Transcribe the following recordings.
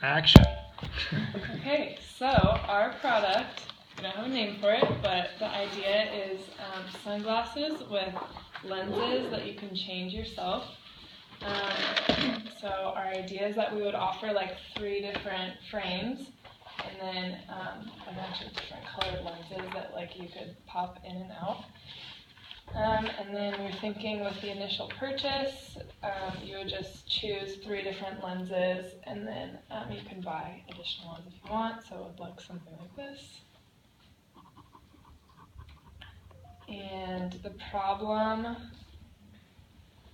Action. Okay, so our product, we don't have a name for it, but the idea is sunglasses with lenses that you can change yourself. So our idea is that we would offer like 3 different frames and then a bunch of different colored lenses that like you could pop in and out. And then we're thinking with the initial purchase, you would just choose 3 different lenses, and then you can buy additional ones if you want. So it would look something like this. And the problem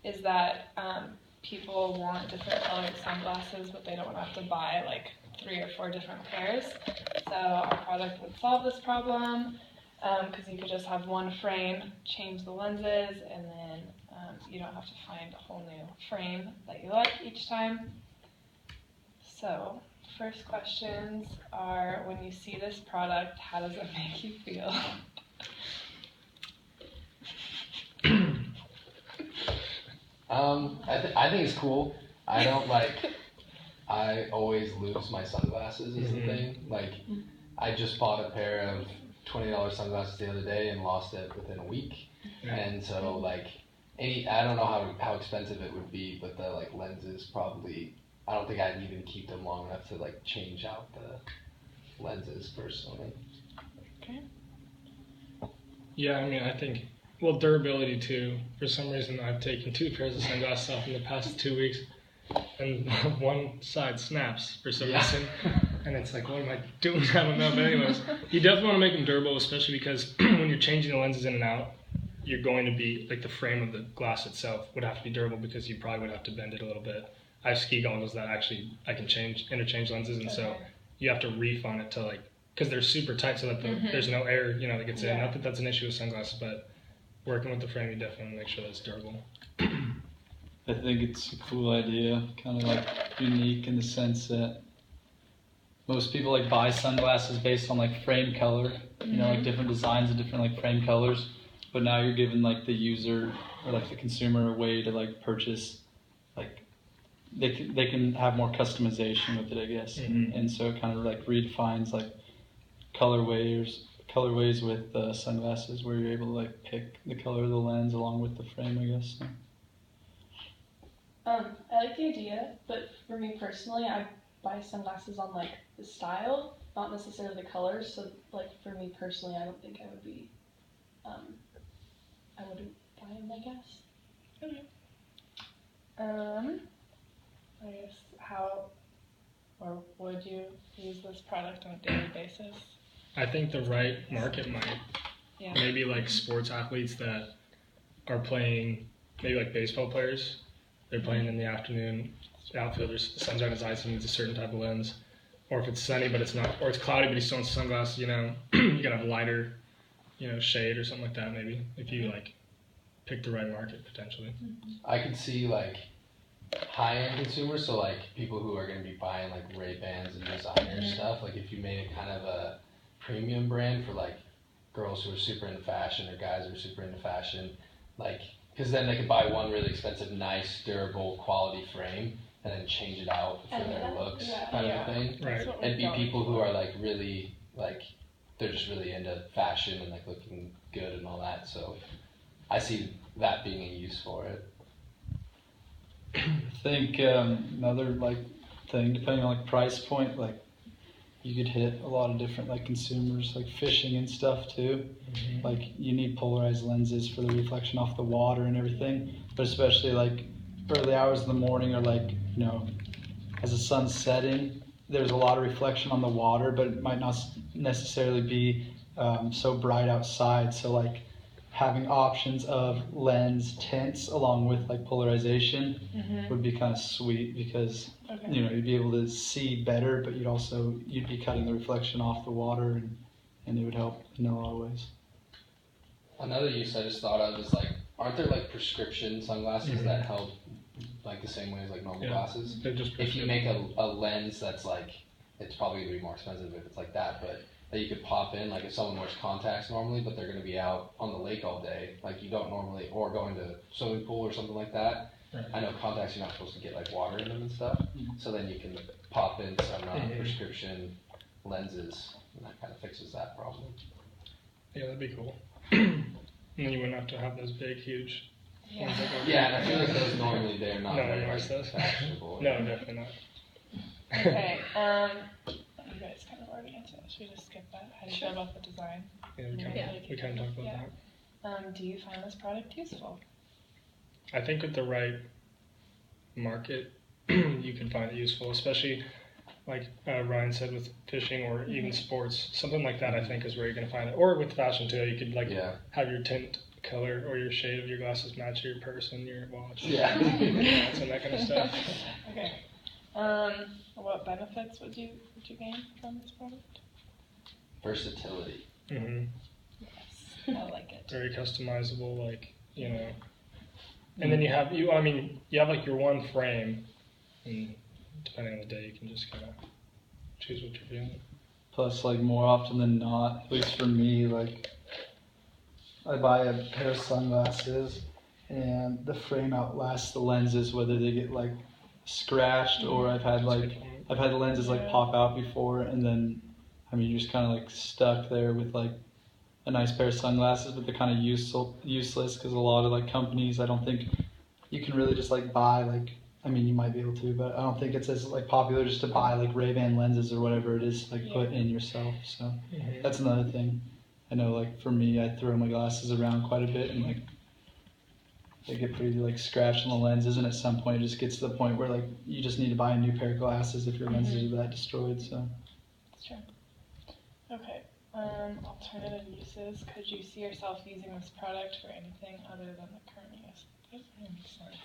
is that people want different colored sunglasses, but they don't want to have to buy like 3 or 4 different pairs. So our product would solve this problem. Because you could just have one frame, change the lenses, and then you don't have to find a whole new frame that you like each time. So, first questions are, when you see this product, how does it make you feel? I think it's cool. I always lose my sunglasses is the thing. Like, I just bought a pair of $20 sunglasses the other day and lost it within a week. And so like I don't know how expensive it would be, but the like lenses probably, I don't think I'd even keep them long enough to like change out the lenses personally. Okay. Yeah, I mean, I think, well, durability too. For some reason, I've taken 2 pairs of sunglasses off in the past 2 weeks, and one side snaps for some reason. And it's like, what am I doing? I don't know. But anyways, you definitely want to make them durable, especially because when you're changing the lenses in and out, you're going to be, like the frame of the glass itself would have to be durable because you probably would have to bend it a little bit. I have ski goggles that actually, I can interchange lenses, and so you have to reef on it to like, because they're super tight so that there's no air, that gets in. Not that that's an issue with sunglasses, but working with the frame, you definitely want to make sure that it's durable. I think it's a cool idea, kind of like unique in the sense that most people like buy sunglasses based on like frame color, like different designs and different like frame colors. But now you're giving like the user or like the consumer a way to like purchase, like they can have more customization with it, I guess. And so it kind of like redefines like colorways with sunglasses where you're able to like pick the color of the lens along with the frame, I guess. So. I like the idea, but for me personally, I buy sunglasses on like the style, not necessarily the colors. So like for me personally, I don't think I would be, I wouldn't buy them, I guess. Okay. I guess how, or would you use this product on a daily basis? I think the right market might. Yeah. Maybe like sports athletes that are playing, maybe like baseball players. They're playing in the afternoon, outfielders, the sun's on his eyes, he needs a certain type of lens. Or if it's sunny but it's not, or it's cloudy but he's still in sunglasses, you gotta have a lighter, shade or something like that maybe, if you like pick the right market potentially. I could see like high-end consumers, so like people who are gonna be buying like Ray-Bans and designer stuff, like if you made it kind of a premium brand for like girls who are super into fashion or guys who are super into fashion, like, because then they could buy one really expensive, nice, durable, quality frame and then change it out for their looks kind of thing. Right. It'd be people who are like really, like, they're just really into fashion and like looking good and all that. So I see that being a use for it. I think another like thing, depending on like price point, like you could hit a lot of different like consumers, like fishing and stuff too. Like you need polarized lenses for the reflection off the water and everything, but especially like early hours of the morning or like, as the sun's setting, there's a lot of reflection on the water, but it might not necessarily be so bright outside. So like having options of lens tints along with like polarization would be kind of sweet because you'd be able to see better, but you'd be cutting the reflection off the water, and it would help in a lot of ways. Another use I just thought of is like, aren't there like prescription sunglasses that help like the same way as like normal glasses? If you make a lens that's like, it's probably gonna be more expensive if it's like that, but that you could pop in, like if someone wears contacts normally, but they're gonna be out on the lake all day, like you don't normally, or going to swimming pool or something like that, Right. I know contacts you're not supposed to get like water in them and stuff, so then you can pop in some prescription lenses, and that kind of fixes that problem. Yeah, that'd be cool. And then you wouldn't have to have those big, huge Yeah. ones that go. Yeah, and I feel like those normally they're not No, very no, like, it's those. fashionable. No, definitely not. Okay. You guys kind of already answered that. Should we just skip that? How do you feel about the design? Yeah, we kind Yeah. of talked about Yeah. that. Do you find this product useful? I think with the right market, you can find it useful, especially like Ryan said with fishing or even sports. Something like that, I think, is where you're going to find it. Or with fashion too, you could like Yeah. have your tint color or your shade of your glasses match your purse and your watch. Yeah. And that kind of stuff. Okay. What benefits would you gain from this product? Versatility. Hmm. Yes, I like it. Very customizable, like, you know. And then you have like your one frame, and depending on the day, you can just kind of choose what you're feeling. Plus, like more often than not, at least for me, like I buy a pair of sunglasses, and the frame outlasts the lenses, whether they get like scratched or I've had the lenses like pop out before, and then I mean you're just kind of like stuck there with like a nice pair of sunglasses, but they're kind of useless because a lot of like companies, I don't think you can really just like buy like. I mean, you might be able to, but I don't think it's as like popular just to buy like Ray-Ban lenses or whatever it is, like put in yourself. So Mhm. that's another thing. I know, like for me, I throw my glasses around quite a bit, and like they get pretty like scratched on the lenses, and at some point it just gets to the point where like you just need to buy a new pair of glasses if your lenses are that destroyed. So That's true. Okay. Alternative uses. Could you see yourself using this product for anything other than the current use? That doesn't really make sense.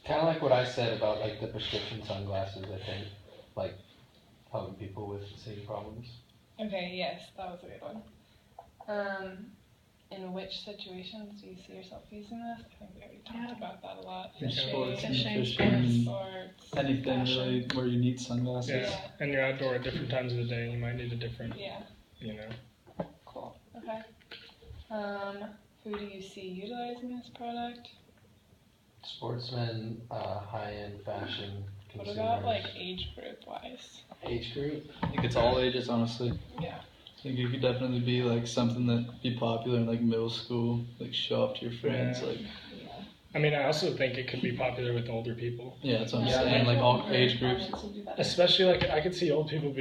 Kind of like what I said about like the prescription sunglasses. I think like helping people with seeing problems. Okay, yes, that was a good one. In which situations do you see yourself using this? I think we already talked about that a lot. in sports and Fishing, fishing, sports, anything fashion. really where you need sunglasses. Yeah, and you're outdoor at different times of the day, and you might need a different, Yeah, you know. cool. Okay. Who do you see utilizing this product? Sportsmen, high-end fashion What consumers. about like age group wise? age group? I think it's all ages, honestly. Yeah. I think it could definitely be like something that be popular in like middle school, like show off to your friends, Yeah. like I mean, I also think it could be popular with older people. yeah, that's what I'm Yeah, saying, like all age groups. Especially like I could see old people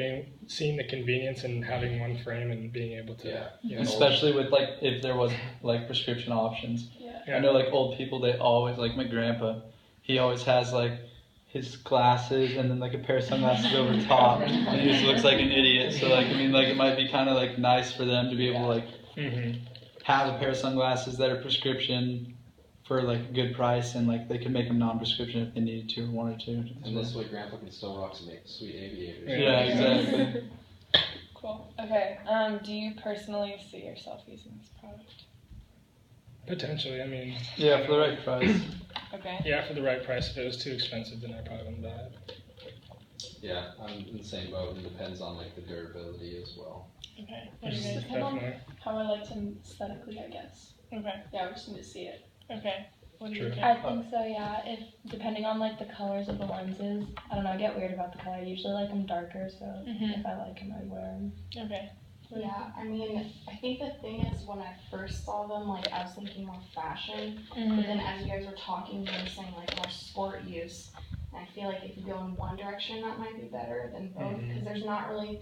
seeing the convenience and having one frame and being able to. Yeah. You know, Especially with like if there was like prescription options. Yeah. I know like old people, they always like my grandpa. He always has like his glasses and then like a pair of sunglasses over top, and he just looks like an idiot. So like I mean like it might be kind of like nice for them to be able to like Mhm. have a pair of sunglasses that are prescription for like a good price, and like they could make them non-prescription if they needed to or wanted to. And this way, Grandpa can still rock some sweet aviators. Yeah, exactly. Cool. Okay. Do you personally see yourself using this product? Potentially, I mean, Yeah, for the right price. Okay. yeah, for the right price. If it was too expensive, then I probably wouldn't buy it. Yeah, I'm in the same boat. It depends on like the durability as well. Okay. What do you Just guys? depend on Definitely. how I like to aesthetically, I guess. Okay. Yeah, we just need to see it. Okay. What do you True. think? I think so, yeah. If depending on like the colors of the lenses, I don't know. I get weird about the color. I usually like them darker, so Mhm. if I like them, I wear them. Okay. Yeah, I mean, I think the thing is when I first saw them, like I was thinking more fashion, but then as you guys were talking, you were saying like more sport use. And I feel like if you go in one direction, that might be better than both, because there's not really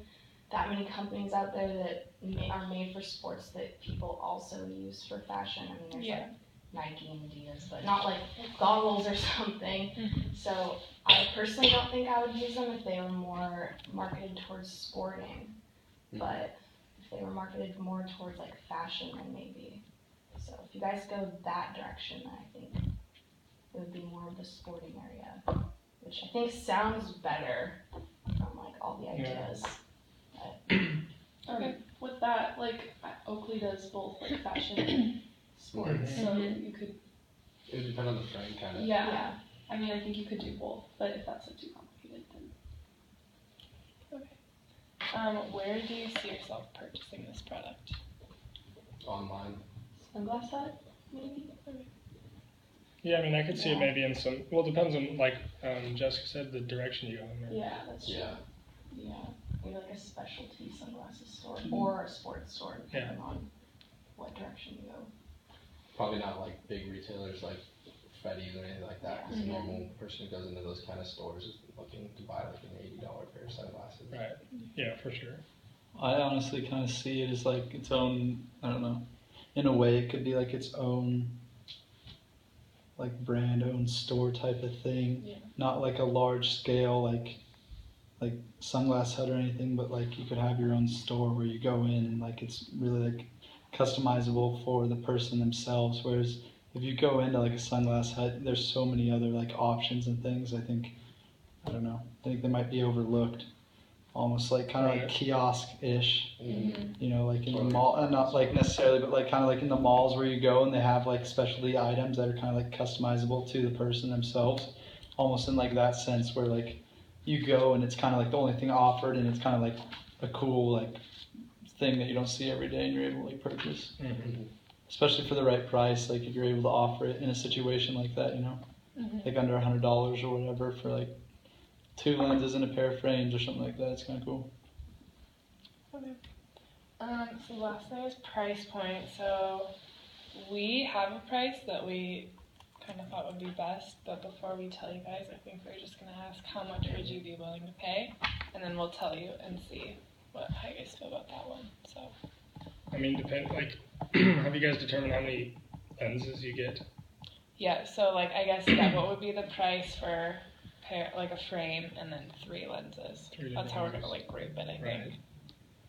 that many companies out there that are made for sports that people also use for fashion. I mean, there's Yeah. like Nike and Adidas, but not like goggles or something. So I personally don't think I would use them if they were more marketed towards sporting, but if they were marketed more towards like fashion, then maybe. So if you guys go that direction, then I think it would be more of the sporting area, which I think sounds better from like all the ideas. With that, like Oakley does both like fashion and sports, so you could. It would depend on the frame, kind of. Yeah. I mean, I think you could do both, but if that's like too complicated, then. Where do you see yourself purchasing this product? Online. Sunglass Hut, maybe. Yeah, I mean, I could see it maybe in some. Well, it depends on, like Jessica said, the direction you go in. Right? Yeah, that's true. Yeah. Yeah, maybe like a specialty sunglasses store or a sports store, depending on what direction you go. Probably not like big retailers like Freddy's or anything like that. Because a normal person who goes into those kind of stores is looking to buy like an $80 pair of sunglasses. Right. Yeah, for sure. I honestly kind of see it as like its own, I don't know, in a way it could be like its own like brand, own store type of thing. Yeah. Not like a large scale like Sunglass Hut or anything, but like you could have your own store where you go in and like it's really like customizable for the person themselves. Whereas if you go into like a Sunglass Hut, there's so many other like options and things. I think they might be overlooked. Almost like kind of like kiosk-ish, you know, like in the mall, not like necessarily, but like kind of like in the malls where you go and they have like specialty items that are kind of like customizable to the person themselves, almost in like that sense where like you go and it's kind of like the only thing offered and it's kind of like a cool like thing that you don't see every day and you're able to like purchase, especially for the right price. Like if you're able to offer it in a situation like that, you know, like under $100 or whatever for like 2 lenses and a pair of frames or something like that. It's kind of cool. Okay. So the last thing is price point. So we have a price that we kind of thought would be best, but before we tell you guys, I think we're just gonna ask how much would you be willing to pay, and then we'll tell you and see how you guys feel about that one. So. I mean, like, have you guys determined how many lenses you get? Yeah. So like, I guess what would be the price for like a frame and then 3 lenses. That's how we're gonna like group it, I think. Right.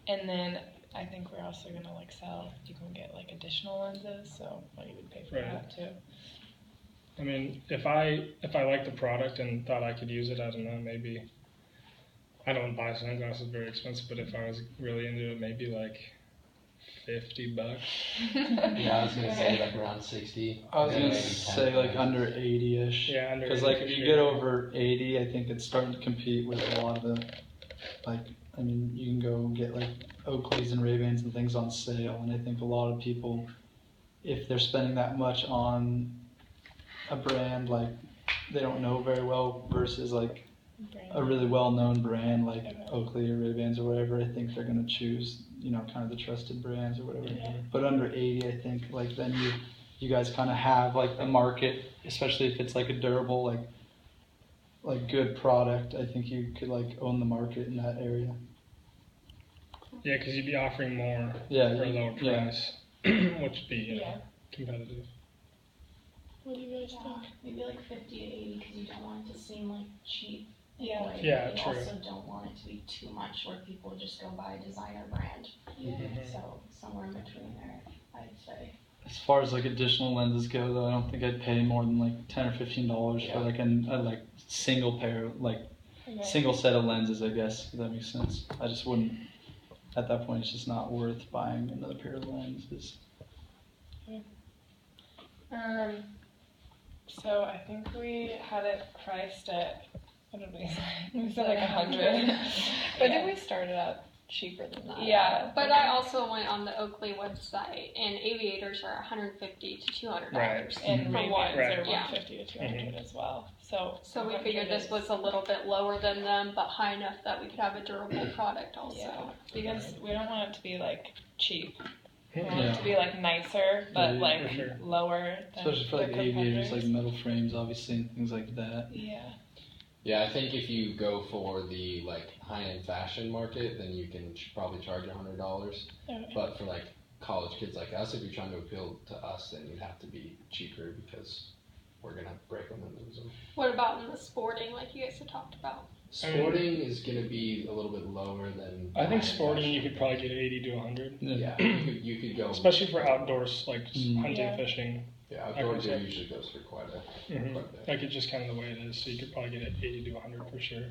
And then I think we're also gonna like sell. You can get like additional lenses, so you would pay for that too. I mean, if I liked the product and thought I could use it, I don't know, maybe. I don't buy sunglasses very expensive, but if I was really into it, maybe like $50. Yeah, I was gonna say like around 60. I was Yeah, gonna maybe say 10 like bucks. under 80-ish. Yeah, under. Because like if you get over 80, I think it's starting to compete with a lot of the, like, I mean, you can go get like Oakleys and Ray-Bans and things on sale, and I think a lot of people, if they're spending that much on a brand like they don't know very well versus like a really well-known brand like Oakley or Ray-Bans or whatever, I think they're gonna choose, you know, kind of the trusted brands or whatever. But under 80, I think like then you guys kind of have like the market, especially if it's like a durable like good product. I think you could like own the market in that area. Yeah, because you'd be offering more Yeah, for a lower price, which would be competitive. What do you guys think? Maybe like 50 to 80 because you don't want it to seem like cheap. Yeah. Like, Yeah, you true. also don't want it to be too much where people just go buy a designer brand. So somewhere in between there, I'd say. As far as like additional lenses go, though, I don't think I'd pay more than like $10 or $15 for like a like single pair, like single set of lenses. I guess if that makes sense. I just wouldn't. At that point, it's just not worth buying another pair of lenses. So I think we had it priced at, what did we say? We said like 100. But I think we started out cheaper than that. Yeah. But I also went on the Oakley website, and aviators are $150 to $200. Right. And Mhm. Ray-Bans Right. are Yeah. 150 to 200 as well. So We figured this was a little bit lower than them, but high enough that we could have a durable product also. Yeah, because we don't want it to be like cheap. We want Yeah. it to be like nicer, but Yeah, like for sure. lower than Especially for like the aviators, like competitors. metal frames, obviously, and things like that. Yeah. Yeah, I think if you go for the like high-end fashion market, then you can probably charge $100. Okay. But for like college kids like us, if you're trying to appeal to us, then you'd have to be cheaper because we're gonna break them and lose them. What about in the sporting, like you guys had talked about? Sporting is gonna be a little bit lower than. I think high-end sporting fashion. you could probably get 80 to 100, Yeah, you could go. especially for outdoors like hunting, Yeah. fishing. Yeah, outdoor I gear think so. usually goes for quite a Mhm. bit. Like it's just kind of the way it is, so you could probably get it 80 to 100 for sure.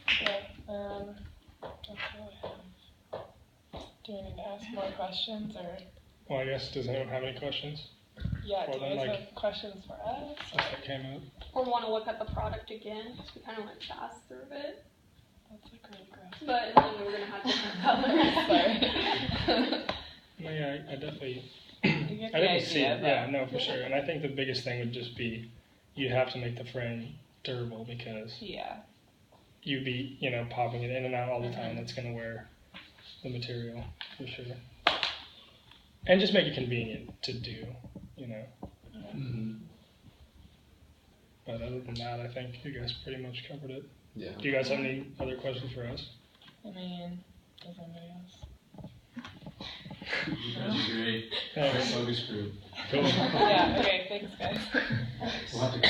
Okay. That's all I have. Do we need to ask more questions or? Well, I guess, does anyone have any questions Yeah. Do Well, you then, guys like- have questions for us? just that came up? Or want to look at the product again? Because we kind of went fast through it. That's a great question. But then we were going to have different colors. Sorry. No, yeah, I definitely You get I the think we see idea, it. but- Yeah, no, for sure. And I think the biggest thing would just be you have to make the frame durable because Yeah. you'd be, popping it in and out all the time. That's gonna wear the material for sure. And just make it convenient to do, Mm-hmm. But other than that, I think you guys pretty much covered it. Yeah. Do you guys have any other questions for us? I mean, does anybody else? You guys are great. Thanks. Focus group. Cool. Yeah, okay, thanks guys. We'll have to